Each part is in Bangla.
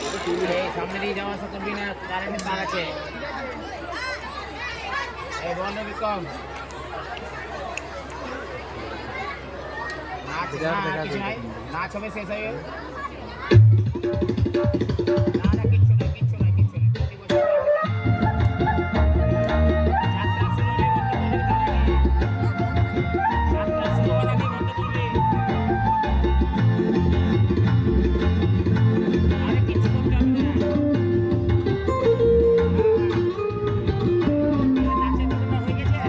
এই সামনে দিয়ে যাওয়া আসা করবি না, কারেন্টের তার আছে। এই বন্ধ বিক্রম, নাচ না কিছু নাই, নাচ হবে শেষ হয়ে। না না কিচ্ছু নাই, কিচ্ছু নাই, কিচ্ছু নাই। প্রতি বছর যাত্রা শুরু হলে বন্ধ করবি, যাত্রা শুরু হওয়ার আগে বন্ধ করবি। আরে কিচ্ছু করতে হবে না। নাচের দরকার হয়ে গেছে।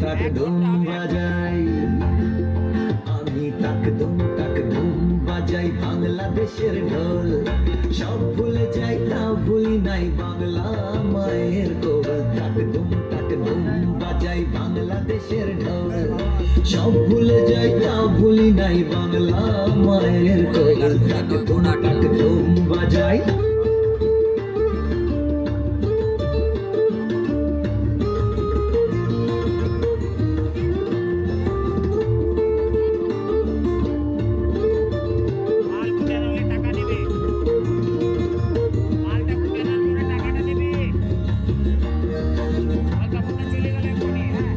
তাক দুম বাজাই, আমি তাক দুম বাজাই বাংলাদেশের ঢোল। সব ভুলে যাই তাও ভুলি নাই বাংলা মায়ের কোল। তাক দুম বাজাই বাংলাদেশের ঢোল। সব ভুলে যাই তাও ভুলি নাই বাংলা মায়ের কোল। তাক দুম বাজাই। মাল কুটে আনলে টাকা দেবে, মালটা কুটে আনার পরে টাকাটা দেবে। আর কাপড়টা চলে গেল এখনই। হ্যাঁ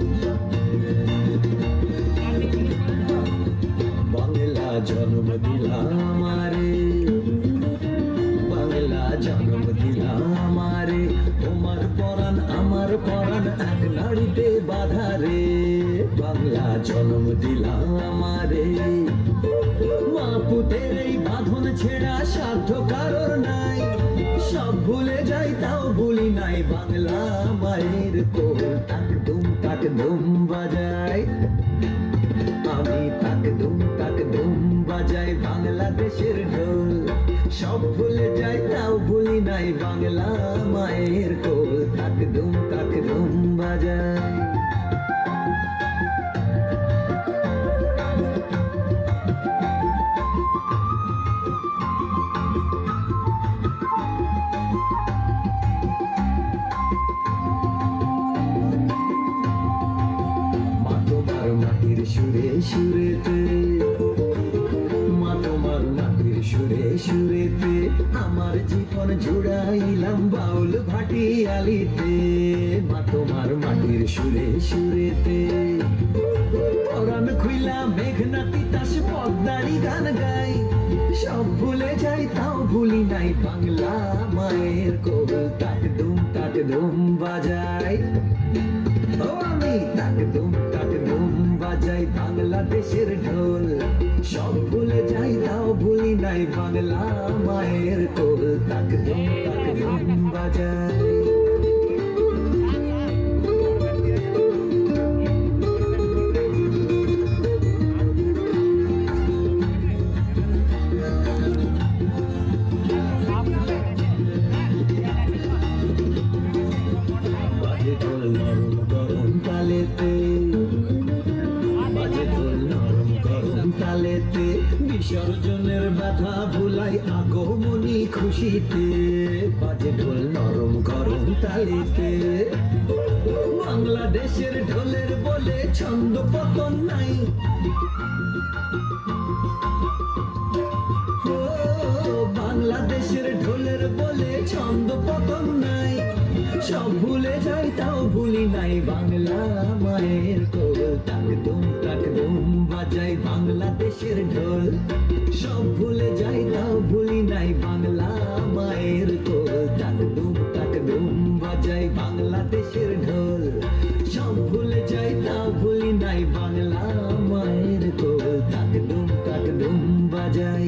মাল দিয়ে জিজ্ঞেস করে তো। বাংলা জন্ম দিলাম আমারে, বাংলা জন্ম দিলাম আমারে। আমার পরাণ এক নাড়িতে বাধা রে। বাংলা জন্ম দিলাম আমারে, মা পুতের এই বাঁধন ছেঁড়া সাধ্য কারোর নাই। সব ভুলে যাই তাও ভুলি নাই বাংলা মায়ের কোল। তাক দুম বাজাই, আমি তাক দুম বাজাই বাংলাদেশের ঢোল। সব ভুলে যাই তাও ভুলি নাই বাংলা মায়ের কোল। তাক দুম বাজাই। মা তোমার মাটির সুরে সুরেতে, মা তোমার মাটির সুরে সুরেতে আমার জীবন জুড়াইলাম বাউল ভাটিয়ালিতে। মা তোমার মাটির সুরে সুরেতে পরাণ খুইলা মেঘনা তিতাস পদ্মারি গান গাই। সব ভুলে যাই তাও ভুলি নাই বাংলা মায়ের কোল। তাক দুম বাজাই, ও আমি তাক দুম বাজাই বাংলাদেশের ঢোল। সব ভুলে যাই তাও ভুলি নাই বাংলা মায়ের কোল। তাক দুম বাজাই। বাজে ঢোল নরম গরম তালেতে, বাজে ঢোল নরম গরম তালেতে বিসর্জনের ব্যথা ভুলাই আগমনী খুশিতে। বাজে ঢোল নরম গরম তালেতে বাংলাদেশের ঢোলের বলে ছন্দ পতন নাই। ও বাংলাদেশের ঢোলের বলে ছন্দ পতন নাই। সব ভুলে যাই তাও ভুলি নাই বাংলা মায়ের কোল। তাক দুম বাজাই বাংলাদেশের ঢোল। সব ভুলে যাই তাও ভুলি নাই বাংলা মায়ের কোল। তাক দুম বাজাই বাংলাদেশের ঢোল। সব ভুলে যাই তাও ভুলি নাই বাংলা মায়ের কোল। তাক দুম বাজাই,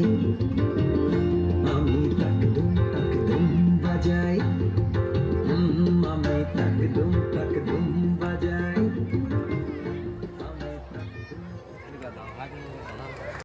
আমি তাক দুম বাজাই। আমি তাক দুম